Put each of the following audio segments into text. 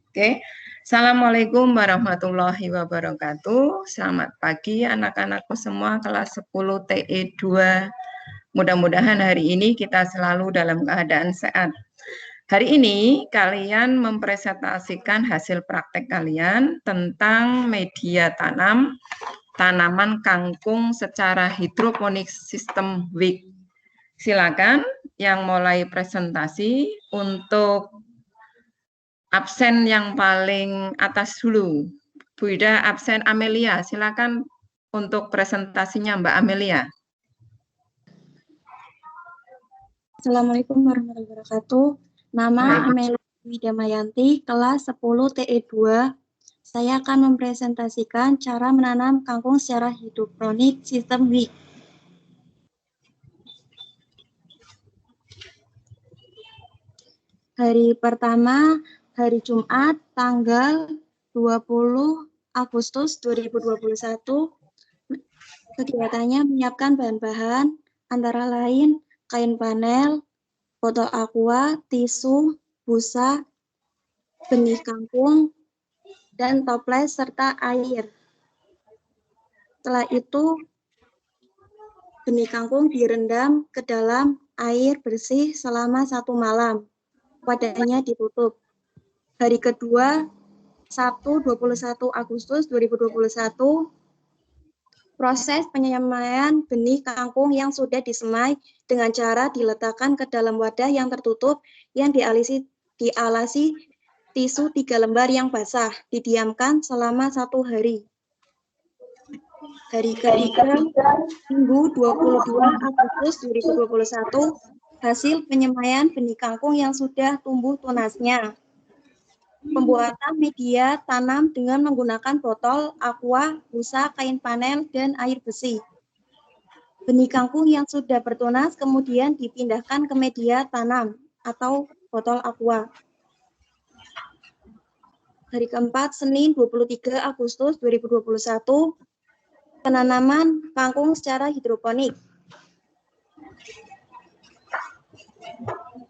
Oke, Assalamualaikum warahmatullahi wabarakatuh. Selamat pagi anak-anakku semua kelas 10 TE 2. Mudah-mudahan hari ini kita selalu dalam keadaan sehat. Hari ini kalian mempresentasikan hasil praktek kalian tentang media tanam tanaman kangkung secara hidroponik sistem WIC. Silakan yang mulai presentasi. Untuk absen yang paling atas dulu, Bu Ida absen Amelia, silakan untuk presentasinya Mbak Amelia. Assalamualaikum warahmatullahi wabarakatuh. Nama Amelia Widamayanti, kelas 10 TE 2. Saya akan mempresentasikan cara menanam kangkung secara hidroponik sistem WIC. Hari pertama, hari Jumat, tanggal 20 Agustus 2021. Kegiatannya menyiapkan bahan-bahan antara lain kain panel, botol aqua, tisu, busa, benih kangkung, dan toples serta air. Setelah itu, benih kangkung direndam ke dalam air bersih selama 1 malam. Wadahnya ditutup. Hari kedua, Sabtu 21 Agustus 2021, proses penyemaian benih kangkung yang sudah disemai dengan cara diletakkan ke dalam wadah yang tertutup yang dialasi tisu 3 lembar yang basah, didiamkan selama 1 hari. Hari ketiga, Minggu 22 Agustus 2021, hasil penyemaian benih kangkung yang sudah tumbuh tunasnya. Pembuatan media tanam dengan menggunakan botol aqua, busa, kain panel, dan air besi. Benih kangkung yang sudah bertunas kemudian dipindahkan ke media tanam atau botol aqua. Hari keempat, Senin 23 Agustus 2021, penanaman kangkung secara hidroponik.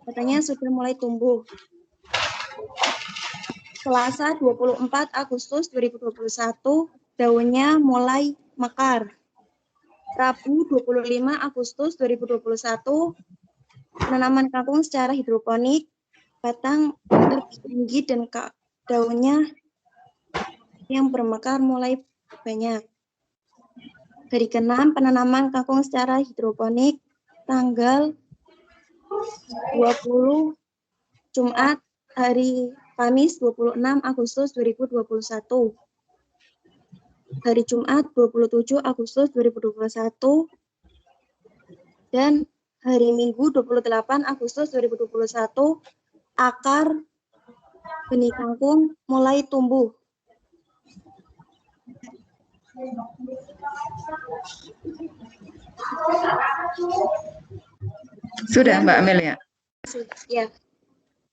Katanya sudah mulai tumbuh. Selasa 24 Agustus 2021, daunnya mulai mekar. Rabu 25 Agustus 2021, penanaman kangkung secara hidroponik, batang lebih tinggi dan daunnya yang bermekar mulai banyak. Hari ke-6, penanaman kangkung secara hidroponik, tanggal 20 Jumat, hari Kamis 26 Agustus 2021. Hari Jumat 27 Agustus 2021 dan hari Minggu 28 Agustus 2021, akar benih kangkung mulai tumbuh. Sudah Mbak Amelia? Ya.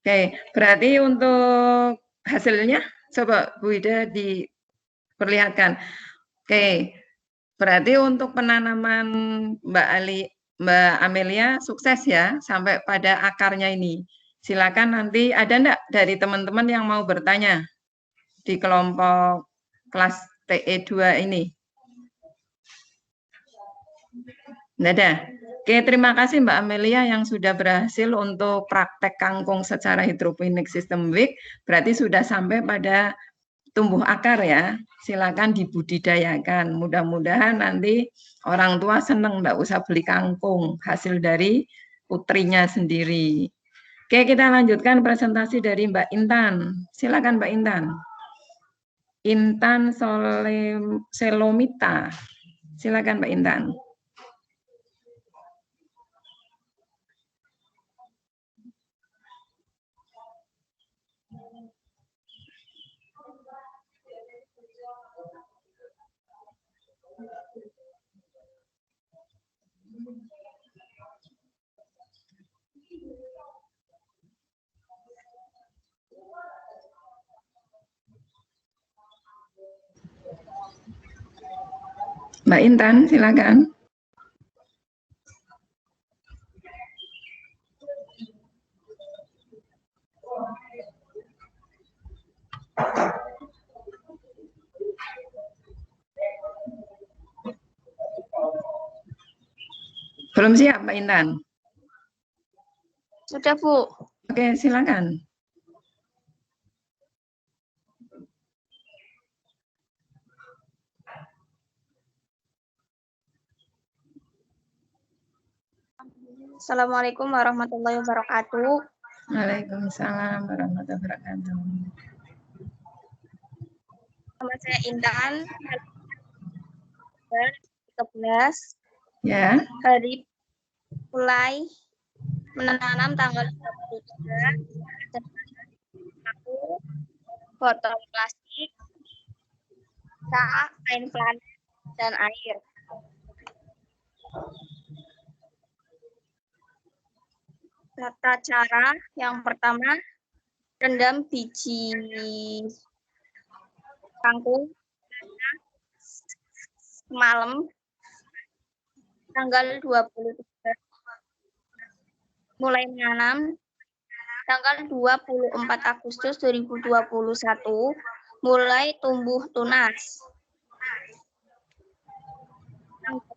Oke, berarti untuk hasilnya coba Bu Ida diperlihatkan. Oke, berarti untuk penanaman Mbak Amelia sukses ya sampai pada akarnya ini. Silakan nanti ada enggak dari teman-teman yang mau bertanya di kelompok kelas TE 2 ini? Enggak ada. Oke, terima kasih Mbak Amelia yang sudah berhasil untuk praktek kangkung secara hidroponik sistem WIC. Berarti sudah sampai pada tumbuh akar ya. Silakan dibudidayakan. Mudah-mudahan nanti orang tua senang enggak usah beli kangkung, hasil dari putrinya sendiri. Oke, kita lanjutkan presentasi dari Mbak Intan. Silakan Mbak Intan. Intan Selomita. Silakan Mbak Intan. Mbak Intan, silakan. Belum siap, Mbak Intan? Sudah, Bu. Oke, silakan. Assalamualaikum warahmatullahi wabarakatuh. Waalaikumsalam warahmatullahi wabarakatuh. Nama saya Intan. 13. Ya. Hari mulai menanam tanggal 23. Aku botol plastik, kain flanel, dan air. Tata cara yang pertama, rendam biji kangkung semalam tanggal 23. Mulai menanam tanggal 24 Agustus 2021, mulai tumbuh tunas. Tanggal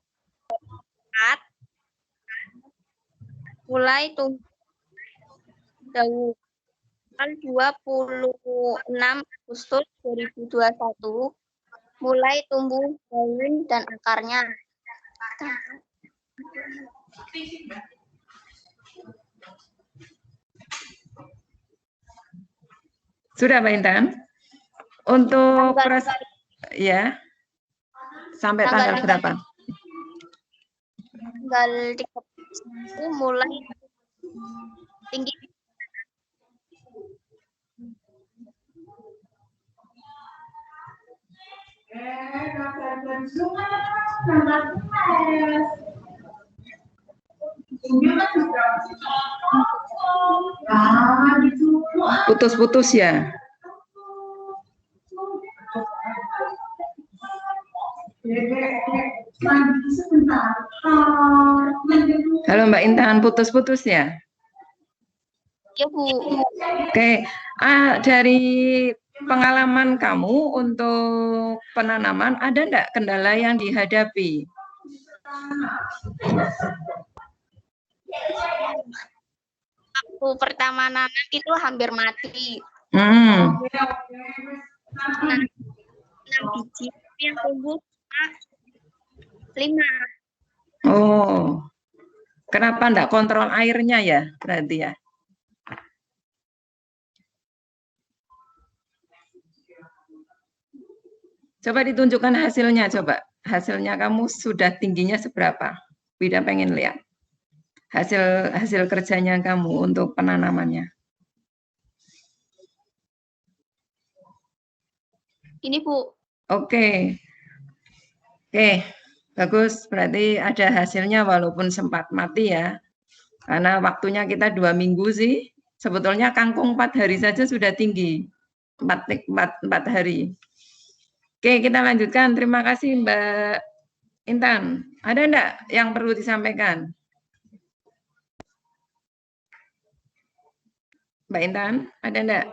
4, mulai tumbuh daun. Tanggal 26 Agustus 2021, mulai tumbuh daun dan akarnya. Sudah, Mbak Intan? Untuk ya, sampai tanggal berapa? Tanggal 30 mulai tinggi. Putus-putus ya? Halo Mbak Intan, putus-putus ya? Ya, Bu. Oke, dari pengalaman kamu untuk penanaman, ada enggak kendala yang dihadapi? Aku pertama nanam itu hampir mati. 6 biji yang tumbuh 5. Oh, kenapa enggak kontrol airnya ya, berarti ya? Coba ditunjukkan hasilnya, coba. Hasilnya kamu sudah tingginya seberapa? Bida pengen lihat. Hasil kerjanya kamu untuk penanamannya. Ini, Bu. Oke, bagus. Berarti ada hasilnya walaupun sempat mati ya. Karena waktunya kita 2 minggu sih. Sebetulnya kangkung 4 hari saja sudah tinggi. 4 hari. Oke, kita lanjutkan. Terima kasih Mbak Intan. Ada enggak yang perlu disampaikan? Mbak Intan, ada enggak?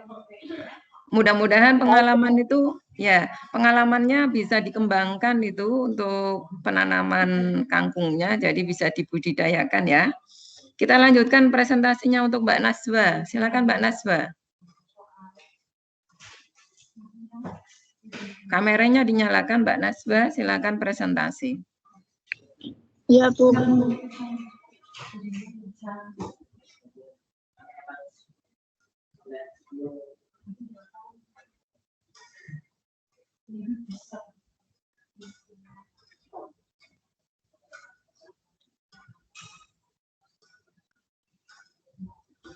Mudah-mudahan pengalaman itu, ya, pengalamannya bisa dikembangkan itu untuk penanaman kangkungnya, jadi bisa dibudidayakan ya. Kita lanjutkan presentasinya untuk Mbak Naswa. Silakan Mbak Naswa. Kameranya dinyalakan Mbak Naswa, silakan presentasi. Ya, Bu.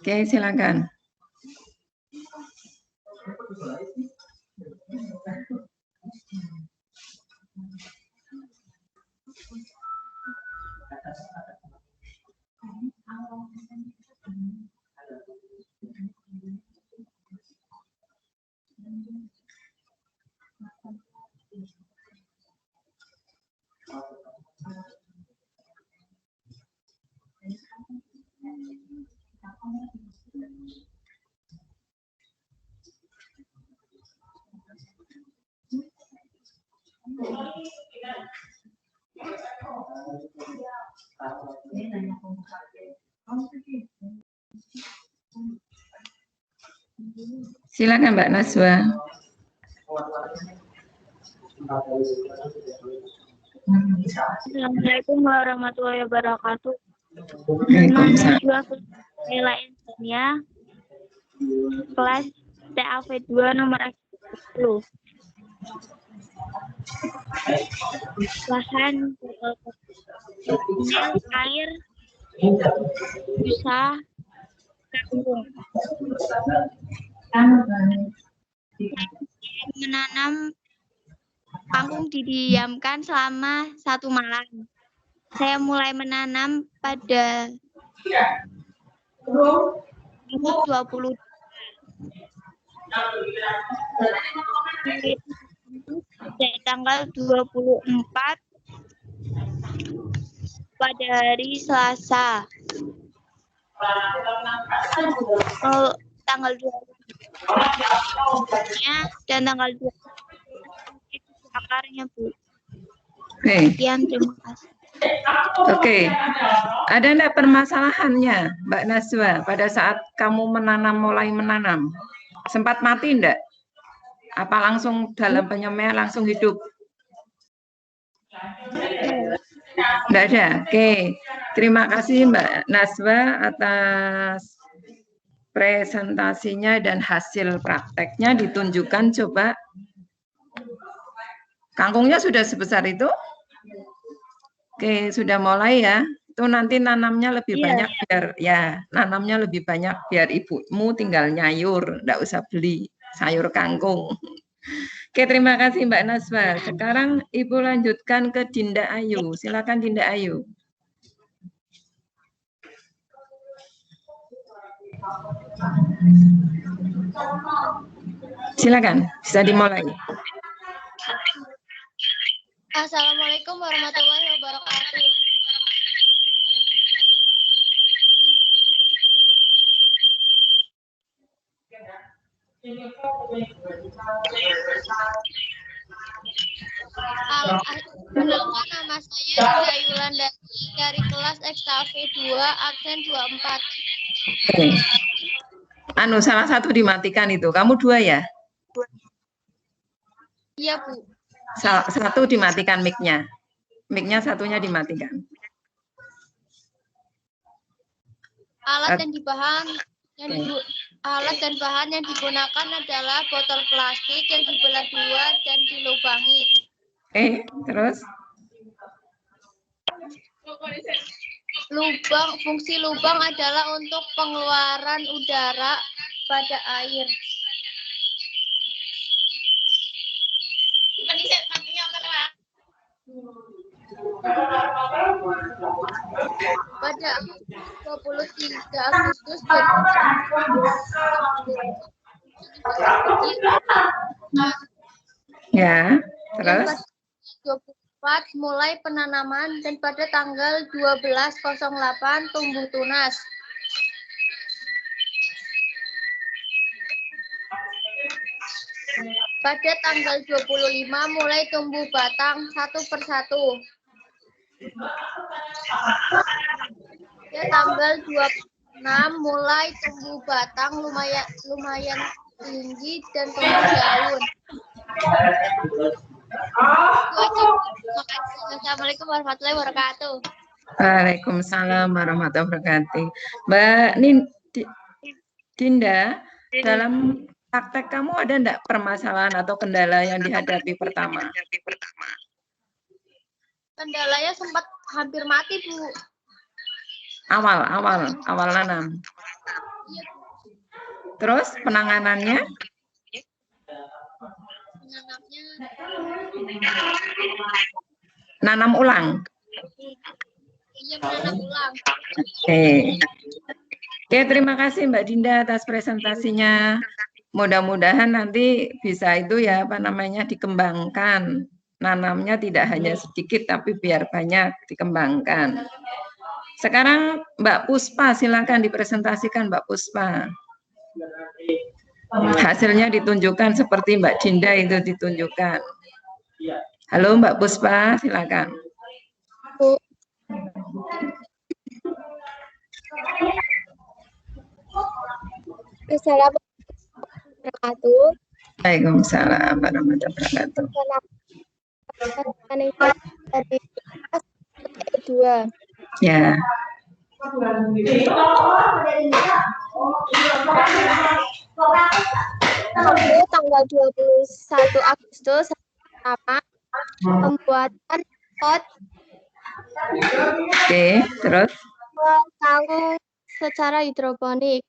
Oke, silakan. Silakan Mbak Naswa. Assalamualaikum warahmatullahi wabarakatuh. Waalaikumsalam. Nama Ela Insania, kelas TAV 2 nomor 10. Bahan air, busa, kangkung. Menanam kangkung didiamkan selama 1 malam. Saya mulai menanam pada 20 tanggal 24 pada hari Selasa. Tanggal 20 dan tanggal 20 akarnya, Bu. Oke. Sekian, terima kasih. Oke. Ada enggak permasalahannya, Mbak Naswa, pada saat kamu mulai menanam? Sempat mati enggak? Apa langsung dalam penyemaian langsung hidup? Enggak ada. Oke. Terima kasih Mbak Naswa atas presentasinya dan hasil prakteknya ditunjukkan coba. Kangkungnya sudah sebesar itu? Oke, sudah mulai ya. Itu nanti nanamnya lebih banyak biar nanamnya lebih banyak biar ibumu tinggal nyayur, enggak usah beli sayur kangkung. Oke, terima kasih Mbak Naswa. Sekarang Ibu lanjutkan ke Dinda Ayu. Silakan Dinda Ayu. Silakan, bisa dimulai. Assalamualaikum warahmatullahi wabarakatuh. Nama saya Dinda Yulandari dari kelas XKV 2 absen 24. Salah satu dimatikan itu. Kamu 2 ya? Iya, Bu. Satu dimatikan mic-nya. Mic-nya satunya dimatikan. Alat dan bahan yang digunakan adalah botol plastik yang dibelah 2 dan dilubangi. Terus? Fungsi lubang adalah untuk pengeluaran udara pada air. Pada 23 Agustus 2020, ya, terus? 24 mulai penanaman dan pada tanggal 12.08 tumbuh tunas. Pada tanggal 25 mulai tumbuh batang satu persatu. Pada tanggal 26 mulai tumbuh batang lumayan tinggi dan tumbuh daun. Assalamualaikum warahmatullahi wabarakatuh. Waalaikumsalam warahmatullahi wabarakatuh. Mbak Dinda, dalam praktek kamu ada enggak permasalahan atau kendala yang dihadapi pertama? Kendalanya sempat hampir mati, Bu. Awal nanam. Terus penanganannya? Nanam ulang. Iya, menanam ulang. Oke, terima kasih Mbak Dinda atas presentasinya. Mudah-mudahan nanti bisa dikembangkan. Nanamnya tidak hanya sedikit, tapi biar banyak dikembangkan. Sekarang Mbak Puspa, silakan dipresentasikan Mbak Puspa. Hasilnya ditunjukkan seperti Mbak Dinda itu ditunjukkan. Halo Mbak Puspa, silakan. Assalamualaikum warahmatullahi Waalaikumsalam warahmatullahi wabarakatuh. wabarakatuh. Ya. Tanggal 21 Agustus pertama pembuatan pot Oke, terus kangkung secara hidroponik.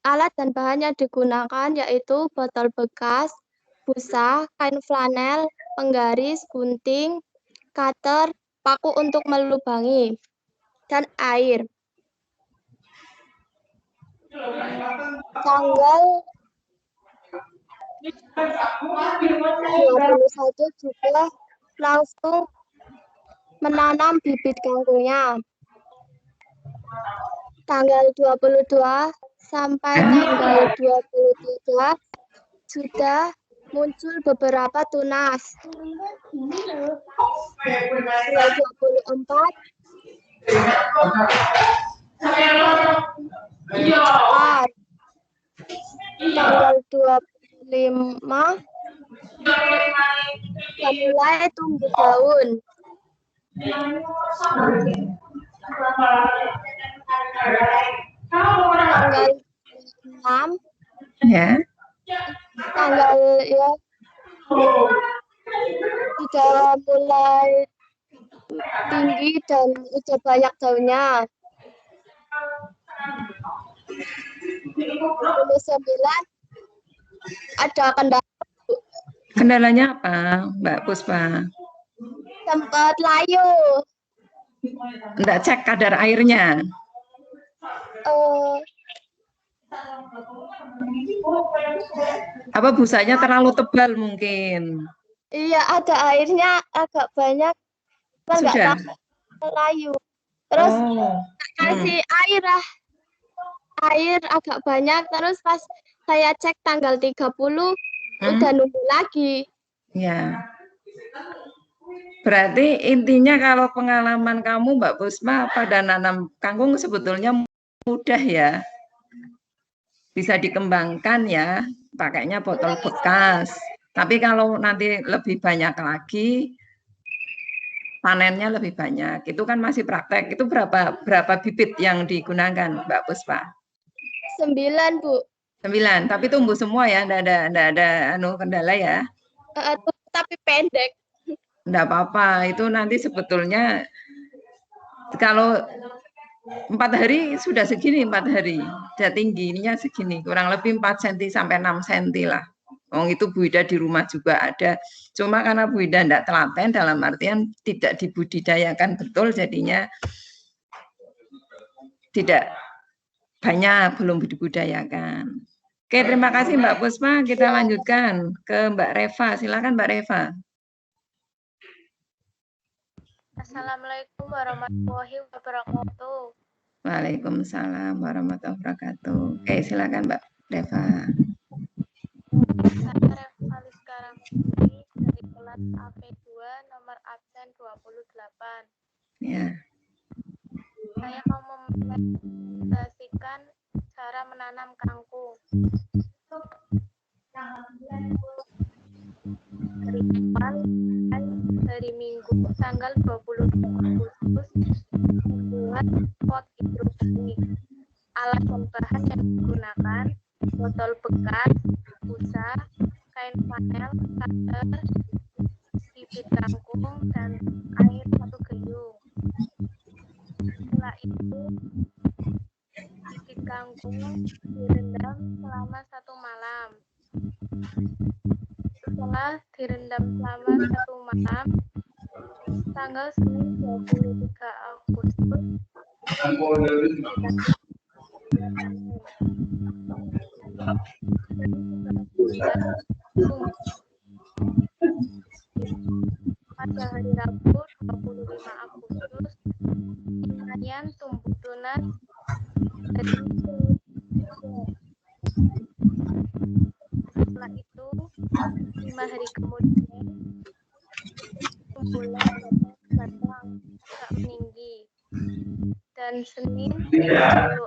Alat dan bahan yang digunakan yaitu botol bekas, busa, kain flanel, penggaris, gunting, cutter, paku untuk melubangi, dan air. Tanggal 21 juga langsung menanam bibit kangkungnya. Tanggal 22 sampai tanggal 23 sudah muncul beberapa tunas. Tanggal 24 tanggal 25 mulai tumbuh daun. Tanggal 6 ya. tanggal ya sudah mulai tinggi dan sudah banyak daunnya. 29 ada kendala, Kendalanya apa, Mbak Puspa? sempat layu. Enggak cek kadar airnya. Apa busanya terlalu tebal mungkin? Iya, ada airnya agak banyak, kan nggak Sudah. tahu layu. Terus Oh. kasih air agak banyak, terus pas saya cek tanggal 30 udah nunggu lagi. Ya. Berarti intinya kalau pengalaman kamu Mbak Pusma pada nanam kangkung sebetulnya mudah ya. Bisa dikembangkan ya, pakainya botol bekas. Tapi kalau nanti lebih banyak lagi, panennya lebih banyak. Itu kan masih praktek. Itu berapa bibit yang digunakan, Mbak Puspa? 9, Bu. 9, tapi tumbuh semua ya, enggak ada kendala ya. Tapi pendek. Enggak apa-apa, itu nanti sebetulnya kalau 4 hari sudah segini, 4 hari sudah tinggi, ininya segini, kurang lebih 4 cm sampai 6 cm lah. Itu Bu Ida di rumah juga ada, cuma karena Bu Ida enggak telaten, dalam artian tidak dibudidayakan betul, jadinya tidak banyak, belum dibudidayakan. Oke, terima kasih Mbak Puspa. Kita lanjutkan ke Mbak Reva. Silakan Mbak Reva. Assalamualaikum warahmatullahi wabarakatuh. Waalaikumsalam warahmatullahi wabarakatuh. Oke, silakan Mbak Reva. Saya Reva sekarang dari kelas AP2 nomor absen 28. Ya. Saya mau mempresentasikan cara menanam kangkung. Hari Minggu tanggal 20 Agustus membuat pot hidroponik. Alat dan bahan yang digunakan botol bekas, busa, kain flanel, cutter, bibit kangkung, dan air 1 gayung. Setelah itu, bibit kangkung direndam selama 1 malam. Setelah direndam selama 1 malam, tanggal Senin 23 Agustus, pada hari Rabu 25 Agustus, lumayan tumbuh tunas dari setelah itu 5 hari kemudian tumbuhlah batang agak meninggi dan Senin 20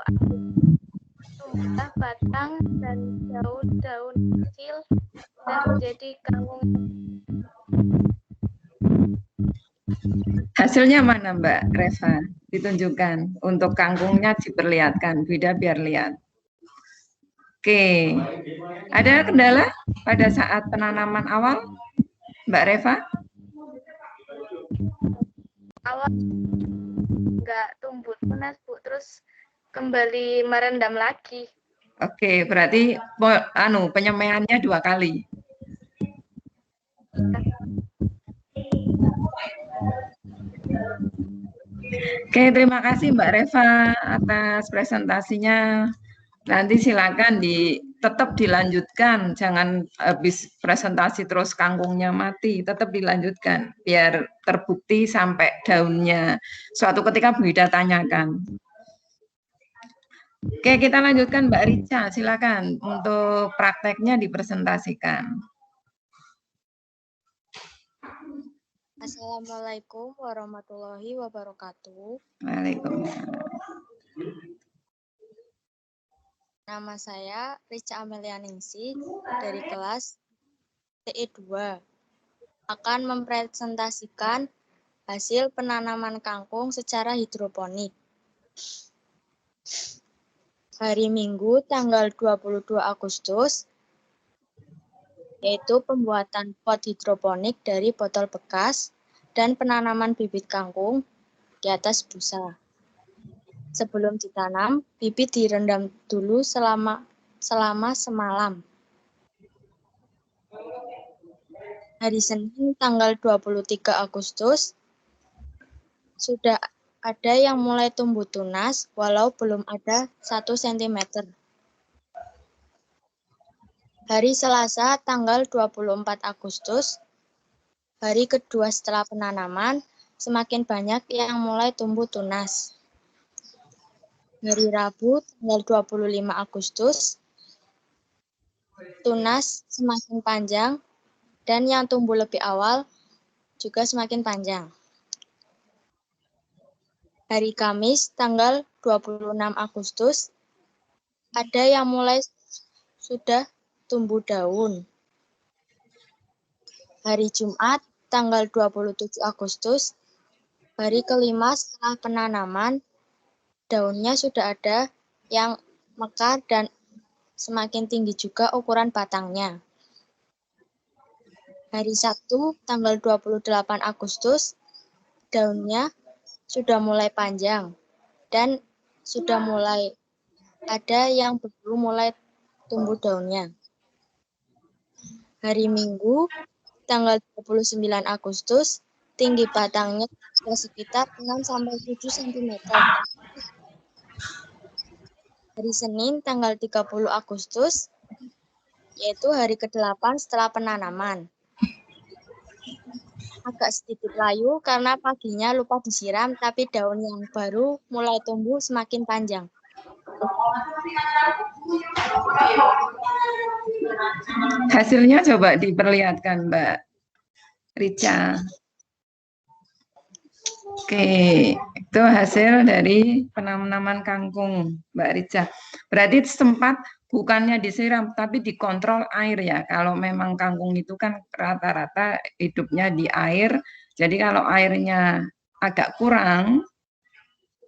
tumbuh batang dan daun-daun kecil dan menjadi kangkung. Hasilnya mana Mbak Reva? Ditunjukkan. Untuk kangkungnya diperlihatkan. Bida biar lihat. Oke. Ada kendala pada saat penanaman awal, Mbak Reva? Awal nggak tumbuh tunas, Bu, terus kembali merendam lagi. Oke, berarti penyemaiannya 2 kali. Oke, terima kasih Mbak Reva atas presentasinya. Nanti silakan tetap dilanjutkan, jangan habis presentasi terus kangkungnya mati, tetap dilanjutkan biar terbukti sampai daunnya. Suatu ketika Bu Ida tanyakan. Oke, kita lanjutkan Mbak Rica, silakan untuk prakteknya dipresentasikan. Assalamualaikum warahmatullahi wabarakatuh. Waalaikumsalam. Nama saya Rica Amelia Ningsih dari kelas TE2. Akan mempresentasikan hasil penanaman kangkung secara hidroponik. Hari Minggu tanggal 22 Agustus, yaitu pembuatan pot hidroponik dari botol bekas dan penanaman bibit kangkung di atas busa. Sebelum ditanam, bibit direndam dulu selama semalam. Hari Senin tanggal 23 Agustus, sudah ada yang mulai tumbuh tunas walau belum ada 1 cm. Hari Selasa tanggal 24 Agustus, hari kedua setelah penanaman, semakin banyak yang mulai tumbuh tunas. Hari Rabu tanggal 25 Agustus, tunas semakin panjang dan yang tumbuh lebih awal juga semakin panjang. Hari Kamis tanggal 26 Agustus, ada yang mulai sudah tumbuh daun. Hari Jumat tanggal 27 Agustus, hari kelima setelah penanaman, daunnya sudah ada yang mekar dan semakin tinggi juga ukuran batangnya. Hari Sabtu tanggal 28 Agustus, daunnya sudah mulai panjang dan sudah mulai ada yang baru mulai tumbuh daunnya. Hari Minggu tanggal 29 Agustus, tinggi batangnya sekitar 6-7 cm. Hari Senin tanggal 30 Agustus, yaitu hari ke-8 setelah penanaman. Agak sedikit layu karena paginya lupa disiram, tapi daun yang baru mulai tumbuh semakin panjang. Hasilnya coba diperlihatkan Mbak Rica. Oke, itu hasil dari penanaman kangkung Mbak Rica. Berarti sempat bukannya disiram, tapi dikontrol air ya. Kalau memang kangkung itu kan rata-rata hidupnya di air, jadi kalau airnya agak kurang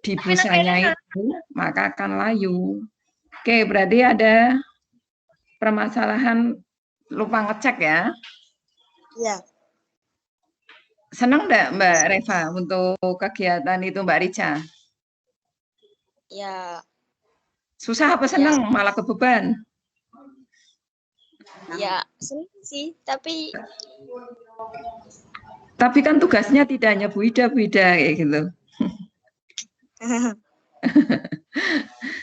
di busanya itu, maka akan layu. Oke, berarti ada permasalahan lupa ngecek ya. Ya. Senang enggak Mbak Reva untuk kegiatan itu Mbak Rica? Ya. Susah apa senang? Ya. Malah kebeban? Ya, senang sih, tapi kan tugasnya tidak hanya Bu Ida kayak gitu.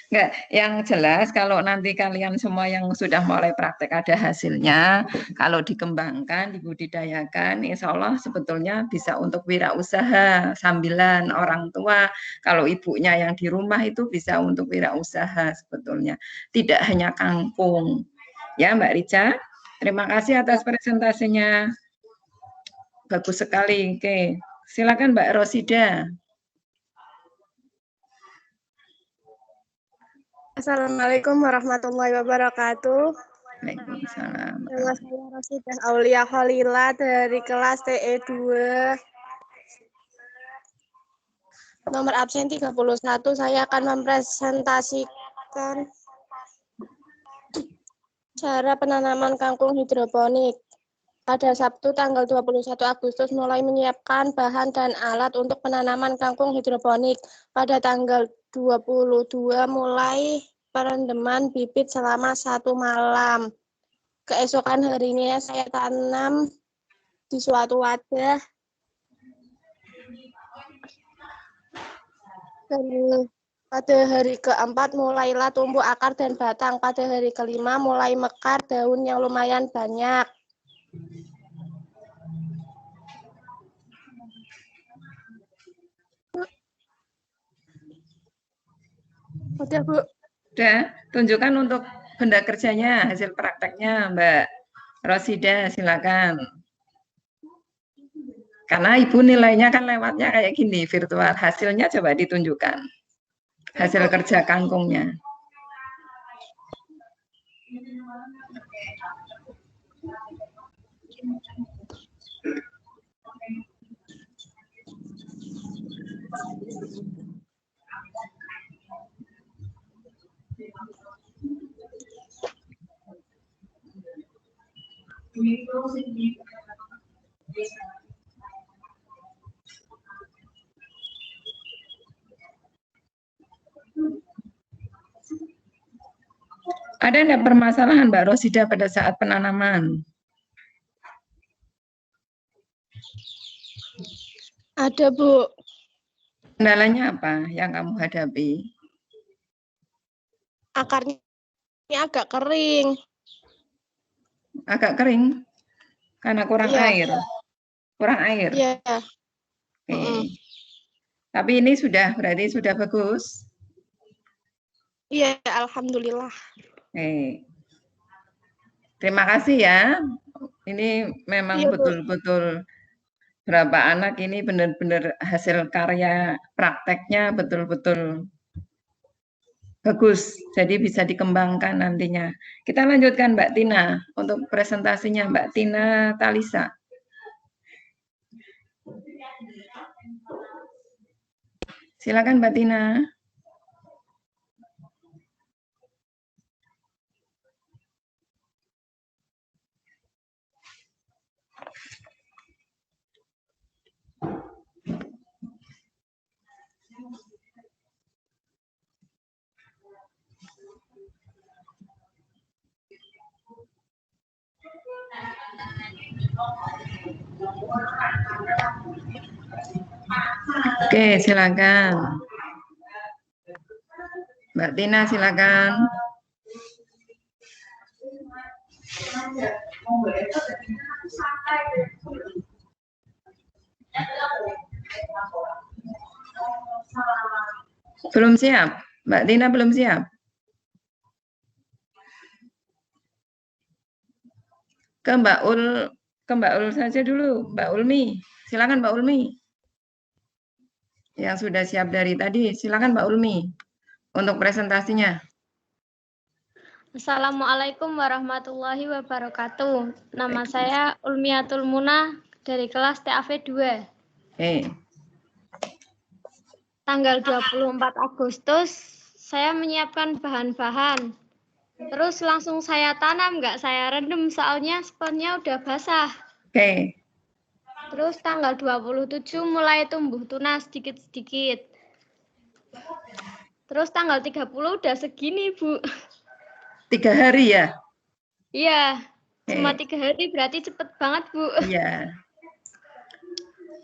Enggak, yang jelas kalau nanti kalian semua yang sudah mulai praktek ada hasilnya, kalau dikembangkan, dibudidayakan, insya Allah sebetulnya bisa untuk wirausaha sambilan orang tua. Kalau ibunya yang di rumah itu bisa untuk wirausaha sebetulnya. Tidak hanya kangkung. Ya Mbak Rica, terima kasih atas presentasinya. Bagus sekali. Oke, silakan Mbak Rosida. Assalamualaikum warahmatullahi wabarakatuh. Waalaikumsalam. Nama saya Rosidah Aulia Khalila dari kelas TE2. Nomor absen 31, saya akan mempresentasikan cara penanaman kangkung hidroponik. Pada Sabtu tanggal 21 Agustus mulai menyiapkan bahan dan alat untuk penanaman kangkung hidroponik. Pada tanggal 22 mulai perendaman bibit selama 1 malam. Keesokan harinya saya tanam di suatu wadah. Dan pada hari keempat mulailah tumbuh akar dan batang. Pada hari kelima mulai mekar daun yang lumayan banyak. Udah, Bu. Udah, tunjukkan untuk benda kerjanya, hasil prakteknya, Mbak Rosida, silakan. Karena Ibu nilainya kan lewatnya kayak gini, virtual. Hasilnya coba ditunjukkan. Hasil kerja kangkungnya. Ada enggak permasalahan Mbak Rosida pada saat penanaman? Ada, Bu. Kendalanya apa yang kamu hadapi? Akarnya agak kering. Agak kering karena kurang Iya. air. Kurang air. Iya. Oke. Tapi ini berarti sudah bagus. Iya, alhamdulillah. Oke. Terima kasih ya. Ini memang Iya, Bu. betul-betul berapa anak ini benar-benar hasil karya prakteknya betul-betul bagus. Jadi bisa dikembangkan nantinya. Kita lanjutkan Mbak Tina untuk presentasinya Mbak Tina Talisa. Silakan Mbak Tina. Oke, silakan. Mbak Tina, silakan. Belum siap? Mbak Tina belum siap? Ke Mbak Ul saja dulu, Mbak Ulmi. Silakan Mbak Ulmi. Yang sudah siap dari tadi, silakan Mbak Ulmi untuk presentasinya. Assalamualaikum warahmatullahi wabarakatuh. Nama saya Ulmiatul Munah dari kelas TAV 2. Tanggal 24 Agustus saya menyiapkan bahan-bahan. Terus langsung saya tanam, nggak saya rendam soalnya spotnya udah basah. Terus tanggal 27 mulai tumbuh tunas sedikit-sedikit. Terus tanggal 30 udah segini, Bu. 3 hari ya? Iya, cuma 3 hari berarti cepet banget, Bu. Iya.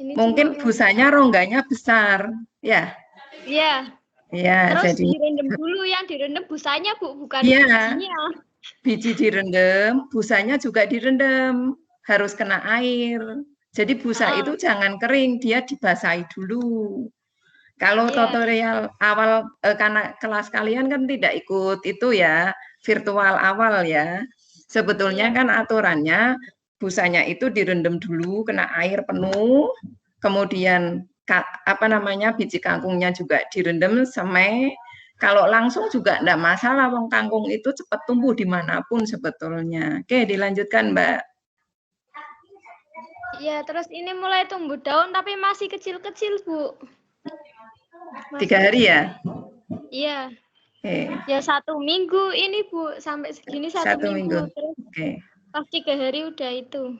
Ini mungkin busanya rongganya besar, ya? Iya. Iya, terus jadi direndam dulu, yang direndam busanya, Bu, bukan iya, bijinya. biji direndam, busanya juga direndam, harus kena air. Jadi busa itu jangan kering, dia dibasahi dulu. Kalau tutorial awal karena kelas kalian kan tidak ikut itu ya, virtual awal ya. Sebetulnya kan aturannya busanya itu direndam dulu, kena air penuh, kemudian biji kangkungnya juga direndam semai, Kalau langsung juga enggak masalah, wong kangkung itu cepat tumbuh dimanapun sebetulnya. Oke, dilanjutkan Mbak. Iya, terus ini mulai tumbuh daun tapi masih kecil-kecil, Bu. 3 hari ya? Iya. Oke. Ya 1 minggu ini, Bu. Sampai segini 1 minggu. Terus Oke. pas 3 hari udah itu.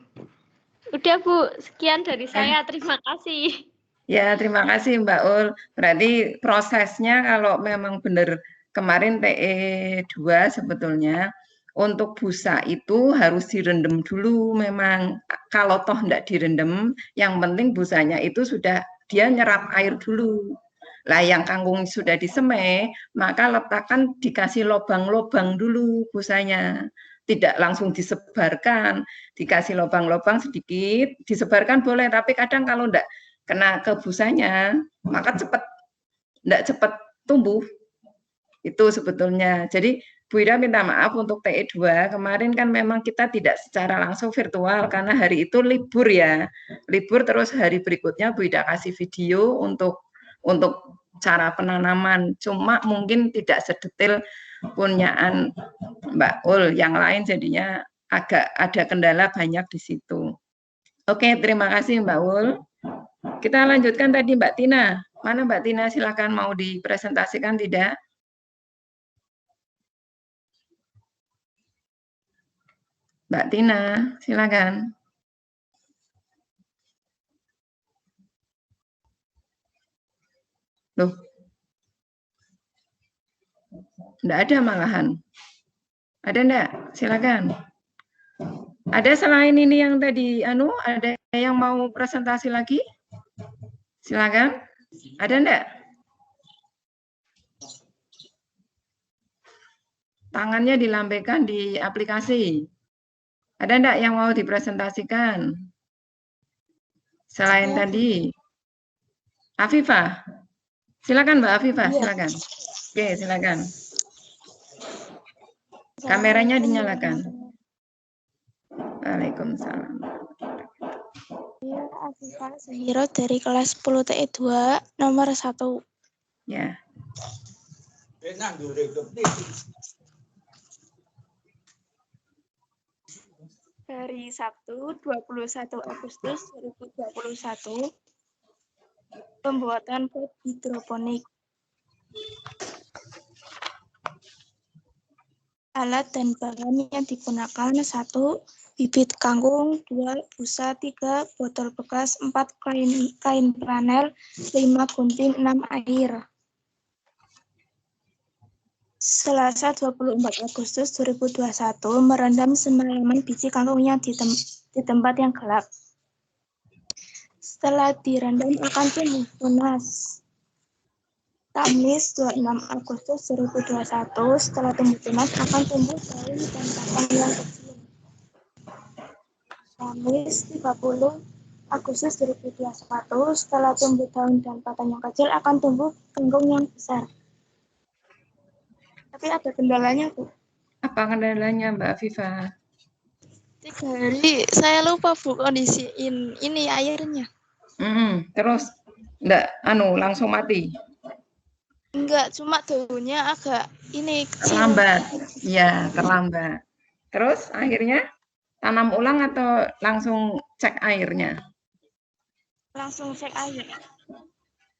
Udah, Bu. Sekian dari saya. Terima kasih. Ya, terima kasih Mbak Ul. Berarti prosesnya kalau memang benar kemarin TE2 sebetulnya untuk busa itu harus direndam dulu memang. Kalau toh enggak direndam, yang penting busanya itu sudah dia nyerap air dulu. Lah yang kangkung sudah disemai, maka letakkan dikasih lubang-lubang dulu busanya. Tidak langsung disebarkan, dikasih lubang-lubang sedikit, disebarkan boleh, tapi kadang kalau enggak kena ke busanya, maka enggak cepat tumbuh. Itu sebetulnya. Jadi Bu Ida minta maaf untuk TE2, kemarin kan memang kita tidak secara langsung virtual karena hari itu libur ya. Libur terus hari berikutnya Bu Ida kasih video untuk cara penanaman. Cuma mungkin tidak sedetail punyaan Mbak Ul, yang lain jadinya agak ada kendala banyak di situ. Oke, terima kasih Mbak Ul. Kita lanjutkan tadi Mbak Tina. Mana Mbak Tina? Silakan mau dipresentasikan tidak? Mbak Tina, silakan. Loh. Enggak ada malahan. Ada enggak? Silakan. Ada selain ini yang tadi ada yang mau presentasi lagi? Silakan. Ada enggak? Tangannya dilambaikan di aplikasi. Ada enggak yang mau dipresentasikan? Selain tadi. Afifah. Silakan Mbak Afifah, silakan. Oke, silakan. Kameranya dinyalakan. Waalaikumsalam. Saya Afifah Zahiro dari kelas 10 TE2 nomor 1. Ya. Hari Sabtu 21 Agustus 2021 pembuatan pot hidroponik. Alat dan bahan yang digunakan 1. Bibit kangkung, 2. Busa, 3. Botol bekas, 4. Kain flanel, 5. gunting, 6. air. Selasa 24 Agustus 2021 merendam semalaman biji kangkungnya di tempat yang gelap. Setelah direndam akan tumbuh tunas. Kamis 26 Agustus 2021 setelah tumbuh tunas akan tumbuh daun dan batang yang kecil. Kamis 30 Agustus 2021 setelah tumbuh daun dan batang yang kecil akan tumbuh kangkung yang besar. Tapi ada kendalanya, Bu. Apa kendalanya, Mbak Afifah? 3 hari, saya lupa, Bu, kondisiin ini airnya. Terus, enggak, langsung mati? Enggak, cuma daunnya agak ini kecil. Terlambat, ya, terlambat. Terus, akhirnya tanam ulang atau langsung cek airnya? Langsung cek air.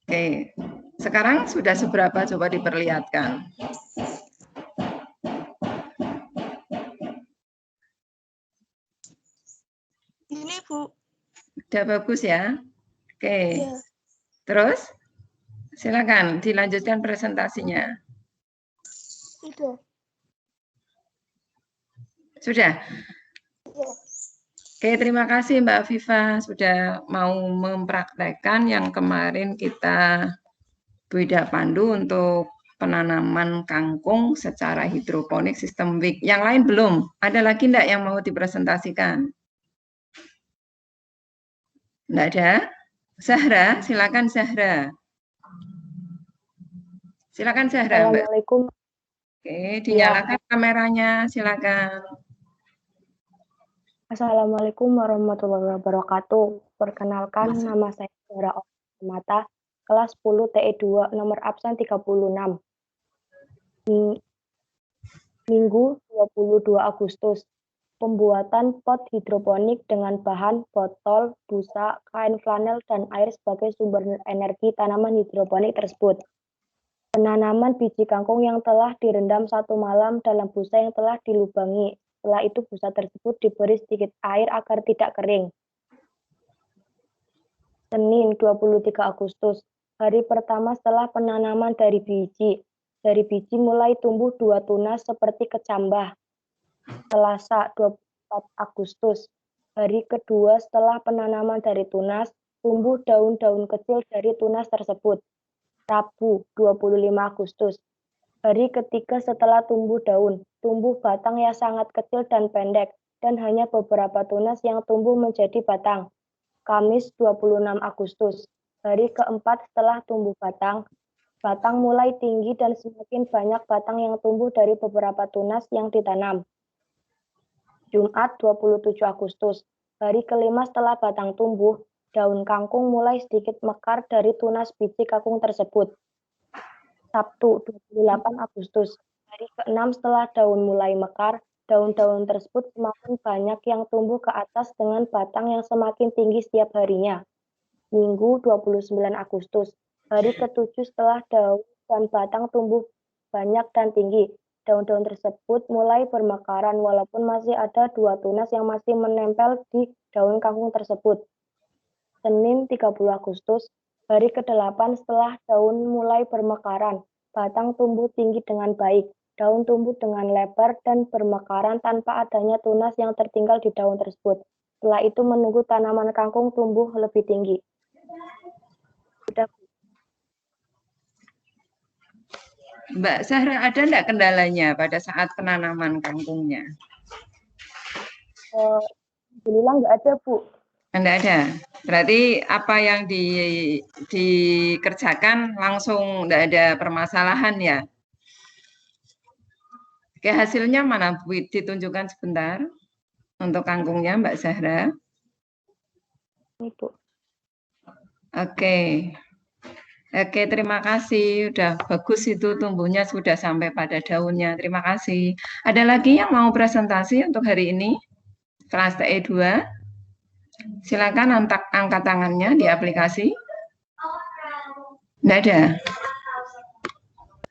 Oke, sekarang sudah seberapa? Coba diperlihatkan. Ini, Bu. Udah bagus ya? Oke. Ya. Terus, silakan dilanjutkan presentasinya. Sudah. Sudah? Ya. Oke, terima kasih Mbak Afifah sudah mau mempraktekkan yang kemarin kita Bu Ida pandu untuk penanaman kangkung secara hidroponik sistem WIC. Yang lain belum? Ada lagi enggak yang mau dipresentasikan? Enggak ada? Zahra, silakan Zahra. Silakan Zahra, Mbak. Assalamualaikum. Oke, dinyalakan kameranya, silakan. Assalamualaikum warahmatullahi wabarakatuh. Perkenalkan, nama saya Zahra Mata, kelas 10 TE2, nomor absen 36. Minggu 22 Agustus. Pembuatan pot hidroponik dengan bahan botol, busa, kain flanel, dan air sebagai sumber energi tanaman hidroponik tersebut. Penanaman biji kangkung yang telah direndam 1 malam dalam busa yang telah dilubangi. Setelah itu busa tersebut diberi sedikit air agar tidak kering. Senin 23 Agustus. Hari pertama setelah penanaman dari biji. Dari biji mulai tumbuh 2 tunas seperti kecambah. Selasa 24 Agustus. Hari kedua setelah penanaman dari tunas, tumbuh daun-daun kecil dari tunas tersebut. Rabu 25 Agustus. Hari ketiga setelah tumbuh daun, tumbuh batang yang sangat kecil dan pendek, dan hanya beberapa tunas yang tumbuh menjadi batang. Kamis 26 Agustus. Hari keempat setelah tumbuh batang, batang mulai tinggi dan semakin banyak batang yang tumbuh dari beberapa tunas yang ditanam. Jumat 27 Agustus. Hari kelima setelah batang tumbuh, daun kangkung mulai sedikit mekar dari tunas biji kangkung tersebut. Sabtu 28 Agustus. Hari ke-6 setelah daun mulai mekar, daun-daun tersebut semakin banyak yang tumbuh ke atas dengan batang yang semakin tinggi setiap harinya. Minggu 29 Agustus. Hari ke-7 setelah daun dan batang tumbuh banyak dan tinggi. Daun-daun tersebut mulai bermekaran walaupun masih ada 2 tunas yang masih menempel di daun kangkung tersebut. Senin 30 Agustus, hari ke-8 setelah daun mulai bermekaran, batang tumbuh tinggi dengan baik, daun tumbuh dengan lebar dan bermekaran tanpa adanya tunas yang tertinggal di daun tersebut. Setelah itu menunggu tanaman kangkung tumbuh lebih tinggi. Sudah. Mbak Zahra, ada enggak kendalanya pada saat penanaman kangkungnya? Alhamdulillah enggak ada, Bu. Enggak ada. Berarti apa yang dikerjakan langsung enggak ada permasalahan ya? Oke, hasilnya mana Bu? Ditunjukkan sebentar untuk kangkungnya Mbak Zahra. Itu. Oke. Oke, terima kasih. Udah bagus itu tumbuhnya sudah sampai pada daunnya. Terima kasih. Ada lagi yang mau presentasi untuk hari ini? Kelas TE2. Silakan angkat tangannya di aplikasi. Enggak ada.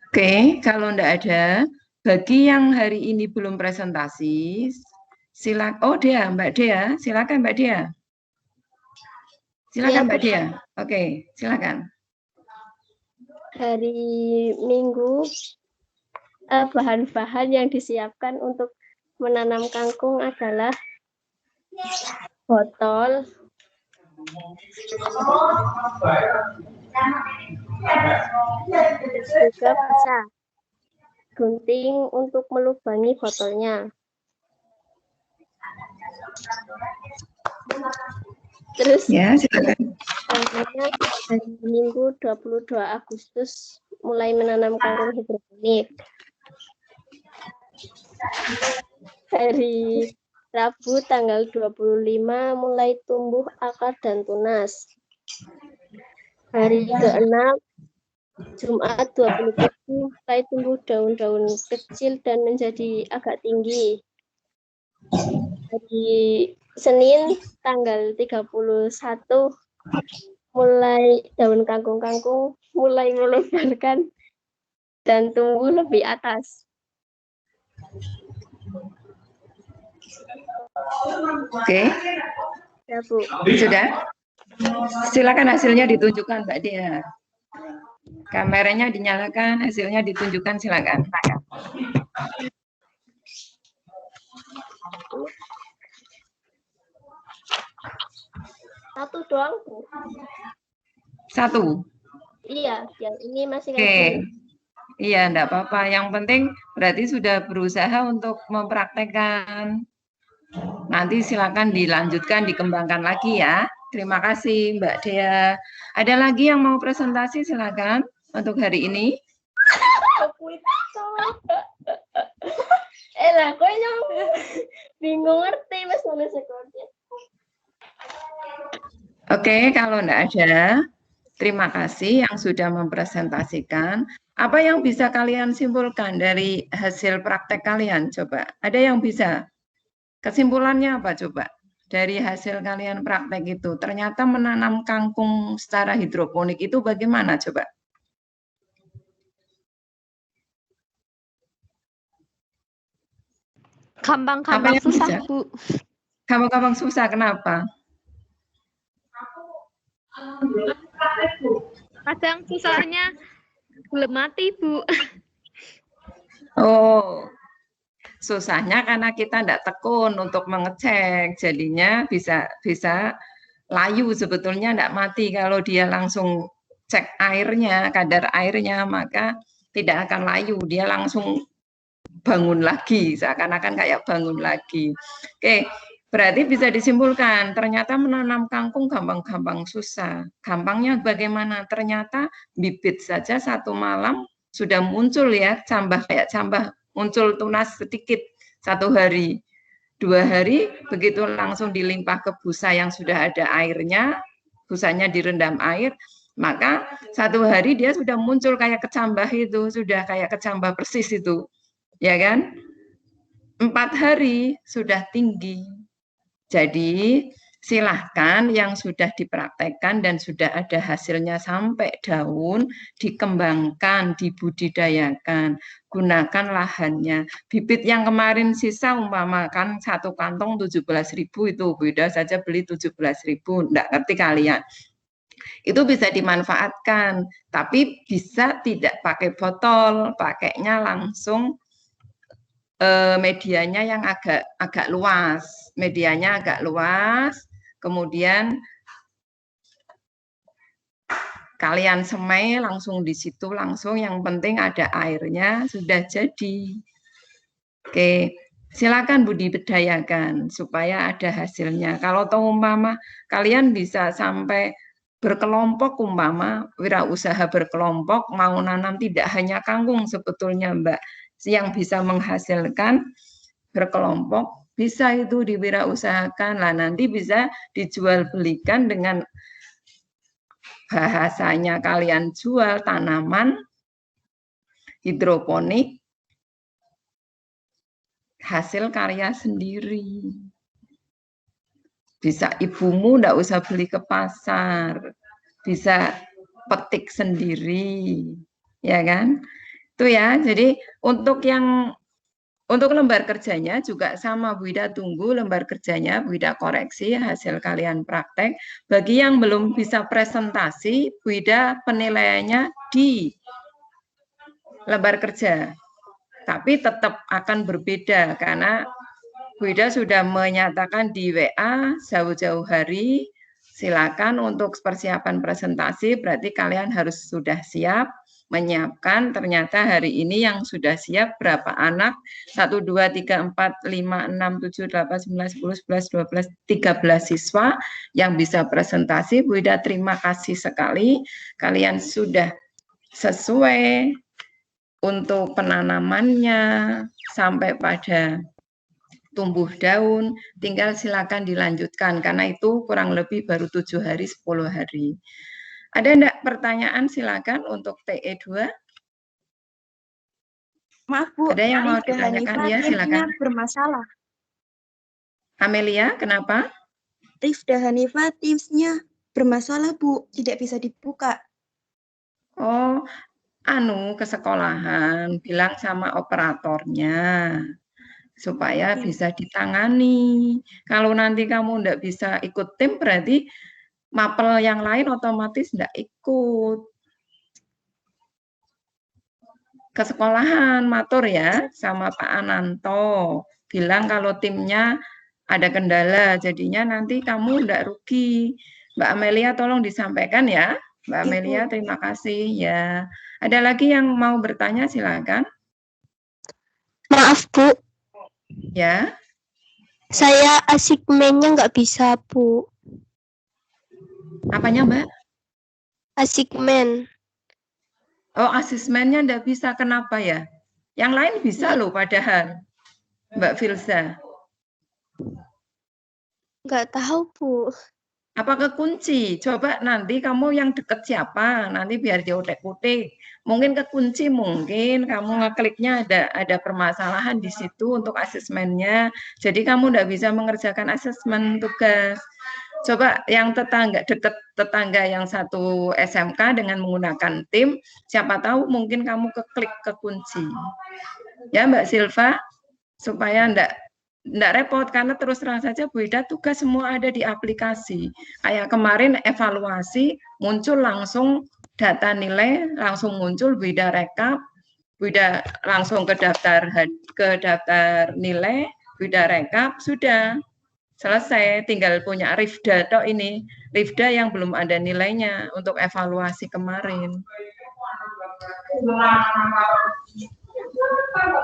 Oke, kalau enggak ada, bagi yang hari ini belum presentasi, silakan. Oh, Mbak Dea, silakan Mbak Dea. Silakan Mbak Dea. Oke, silakan. Hari Minggu, bahan-bahan yang disiapkan untuk menanam kangkung adalah botol, juga busa, gunting untuk melubangi botolnya. Terus ya, silakan. Hari Minggu 22 Agustus mulai menanam kangkung hidroponik. Hari Rabu tanggal 25 mulai tumbuh akar dan tunas. Hari ke-6 Jumat 27 mulai tumbuh daun-daun kecil dan menjadi agak tinggi. Hari Senin tanggal 31 mulai daun kangkung-kangkung mulai melebarkan dan tumbuh lebih atas. Oke. Ya, Bu. Sudah? Silakan hasilnya ditunjukkan Mbak Dea. Kameranya dinyalakan, hasilnya ditunjukkan, silakan. Satu doang, Bu. Satu. Iya, yang ini masih Oke. Iya, enggak apa-apa. Yang penting berarti sudah berusaha untuk mempraktekkan. Nanti silakan dilanjutkan, dikembangkan lagi ya. Terima kasih Mbak Dea. Ada lagi yang mau presentasi, silakan untuk hari ini. Lah, kok yang bingung ngerti Mas nulis sekolahnya. Oke, kalau enggak ada, terima kasih yang sudah mempresentasikan. Apa yang bisa kalian simpulkan dari hasil praktek kalian? Coba, ada yang bisa? Kesimpulannya apa coba? Dari hasil kalian praktek itu, ternyata menanam kangkung secara hidroponik itu bagaimana coba? Gampang-gampang susah, bisa? Bu. Gampang-gampang susah, kenapa? Kadang susahnya belum mati, Bu. Oh, susahnya karena kita tidak tekun untuk mengecek, jadinya bisa layu, sebetulnya tidak mati. Kalau dia langsung cek airnya, kadar airnya, maka tidak akan layu, dia langsung bangun lagi, seakan-akan kayak bangun lagi. Oke, berarti bisa disimpulkan, ternyata menanam kangkung gampang-gampang susah. Gampangnya bagaimana? Ternyata bibit saja satu malam sudah muncul ya, cambah kayak cambah, muncul tunas sedikit satu hari. 2 hari, begitu langsung dilimpah ke busa yang sudah ada airnya, busanya direndam air, maka 1 hari dia sudah muncul kayak kecambah itu, sudah kayak kecambah persis itu. Ya kan? 4 hari sudah tinggi. Jadi silahkan yang sudah dipraktekkan dan sudah ada hasilnya sampai daun, dikembangkan, dibudidayakan, gunakan lahannya. Bibit yang kemarin sisa umpamakan 1 kantong 17.000 itu, beda saja beli 17.000, enggak ngerti kalian. Itu bisa dimanfaatkan, tapi bisa tidak pakai botol, pakainya langsung medianya yang agak luas, medianya agak luas, kemudian kalian semai langsung di situ, langsung yang penting ada airnya, sudah jadi. Oke, silakan budidayakan supaya ada hasilnya. Kalau tahu umpama kalian bisa sampai berkelompok, umpama wirausaha berkelompok mau nanam tidak hanya kangkung sebetulnya Mbak, yang bisa menghasilkan berkelompok bisa itu diwirausahakan lah, nanti bisa dijual belikan dengan bahasanya kalian jual tanaman hidroponik hasil karya sendiri. Bisa ibumu ndak usah beli ke pasar, bisa petik sendiri, ya kan? Itu ya. Jadi untuk lembar kerjanya juga sama, Bu Ida tunggu lembar kerjanya, Bu Ida koreksi hasil kalian praktek. Bagi yang belum bisa presentasi, Bu Ida penilaiannya di lembar kerja. Tapi tetap akan berbeda karena Bu Ida sudah menyatakan di WA jauh-jauh hari, silakan untuk persiapan presentasi, berarti kalian harus sudah siap menyiapkan. Ternyata hari ini yang sudah siap berapa anak? 1, 2, 3, 4, 5, 6, 7, 8, 9, 10, 11, 12, 13 siswa yang bisa presentasi. Bu Ida terima kasih sekali. Kalian sudah sesuai untuk penanamannya sampai pada tumbuh daun, tinggal silakan dilanjutkan karena itu kurang lebih baru 7 hari, 10 hari. Ada enggak pertanyaan? Silakan untuk TE2. Maaf Bu, ada yang mau ditanyakan? Ya, silakan. Bermasalah. Amelia, kenapa? Rifda Hanifa Teams-nya bermasalah Bu, tidak bisa dibuka. Oh, ke sekolahan, bilang sama operatornya supaya bisa ditangani. Kalau nanti kamu enggak bisa ikut tim, berarti mapel yang lain otomatis enggak ikut. Ke sekolahan, matur ya sama Pak Ananto. Bilang kalau timnya ada kendala, jadinya nanti kamu enggak rugi. Mbak Amelia tolong disampaikan ya. Mbak Amelia, terima kasih ya. Ada lagi yang mau bertanya, silakan. Maaf Bu. Ya. Saya assignment-nya nggak bisa Bu. Apanya Mbak? Assignment. Oh, asesmennya enggak bisa, kenapa ya? Yang lain bisa loh padahal, Mbak Filza. Nggak tahu Bu. Apa kekunci? Coba nanti kamu yang deket siapa? Nanti biar diotek-otek. Mungkin kekunci, mungkin kamu ngekliknya ada permasalahan di situ untuk asesmennya. Jadi kamu tidak bisa mengerjakan asesmen tugas. Coba yang deket tetangga yang satu SMK dengan menggunakan tim, siapa tahu mungkin kamu keklik kekunci. Ya Mbak Silva, supaya enggak repot, karena terus terang saja Bu Ida tugas semua ada di aplikasi. Kayak kemarin evaluasi, muncul langsung data nilai, langsung muncul Bu Ida rekap, Bu Ida langsung ke daftar nilai, Bu Ida rekap, sudah selesai. Tinggal punya Rifda toh ini, Rifda yang belum ada nilainya untuk evaluasi kemarin.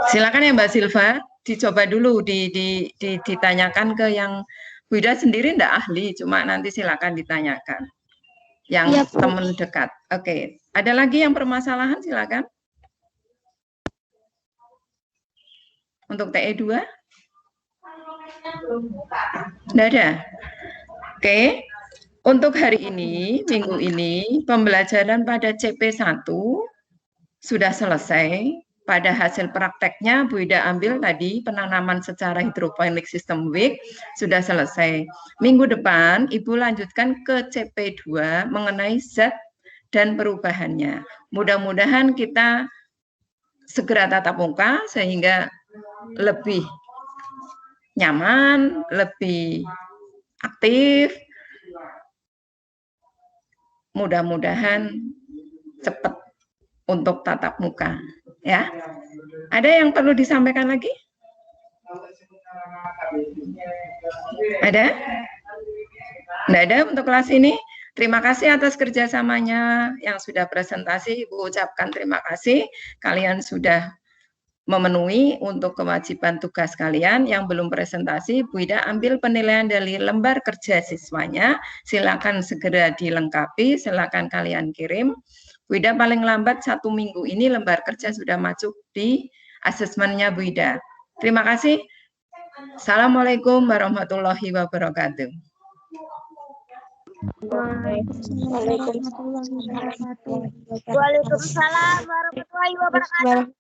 Silakan ya Mbak Silva, dicoba dulu ditanyakan ke yang Bu Ida sendiri enggak ahli, cuma nanti silakan ditanyakan yang ya, teman dekat. Oke, ada lagi yang permasalahan, silakan. Untuk TE2? Enggak ada. Oke. Untuk hari ini, minggu ini, pembelajaran pada CP1 sudah selesai. Pada hasil prakteknya Bu Ida ambil tadi penanaman secara hidroponik sistem WIC sudah selesai. Minggu depan Ibu lanjutkan ke CP2 mengenai zat dan perubahannya. Mudah-mudahan kita segera tatap muka sehingga lebih nyaman, lebih aktif. Mudah-mudahan cepat untuk tatap muka. Ya, ada yang perlu disampaikan lagi? Ada? Tidak ada untuk kelas ini. Terima kasih atas kerjasamanya yang sudah presentasi. Ibu ucapkan terima kasih. Kalian sudah memenuhi untuk kewajiban tugas kalian. Yang belum presentasi, Bu Ida ambil penilaian dari lembar kerja siswanya. Silakan segera dilengkapi. Silakan kalian kirim. Bu Ida paling lambat 1 minggu ini lembar kerja sudah masuk di asesmennya Bu Ida. Terima kasih. Assalamualaikum warahmatullahi wabarakatuh. Waalaikumsalam warahmatullahi wabarakatuh.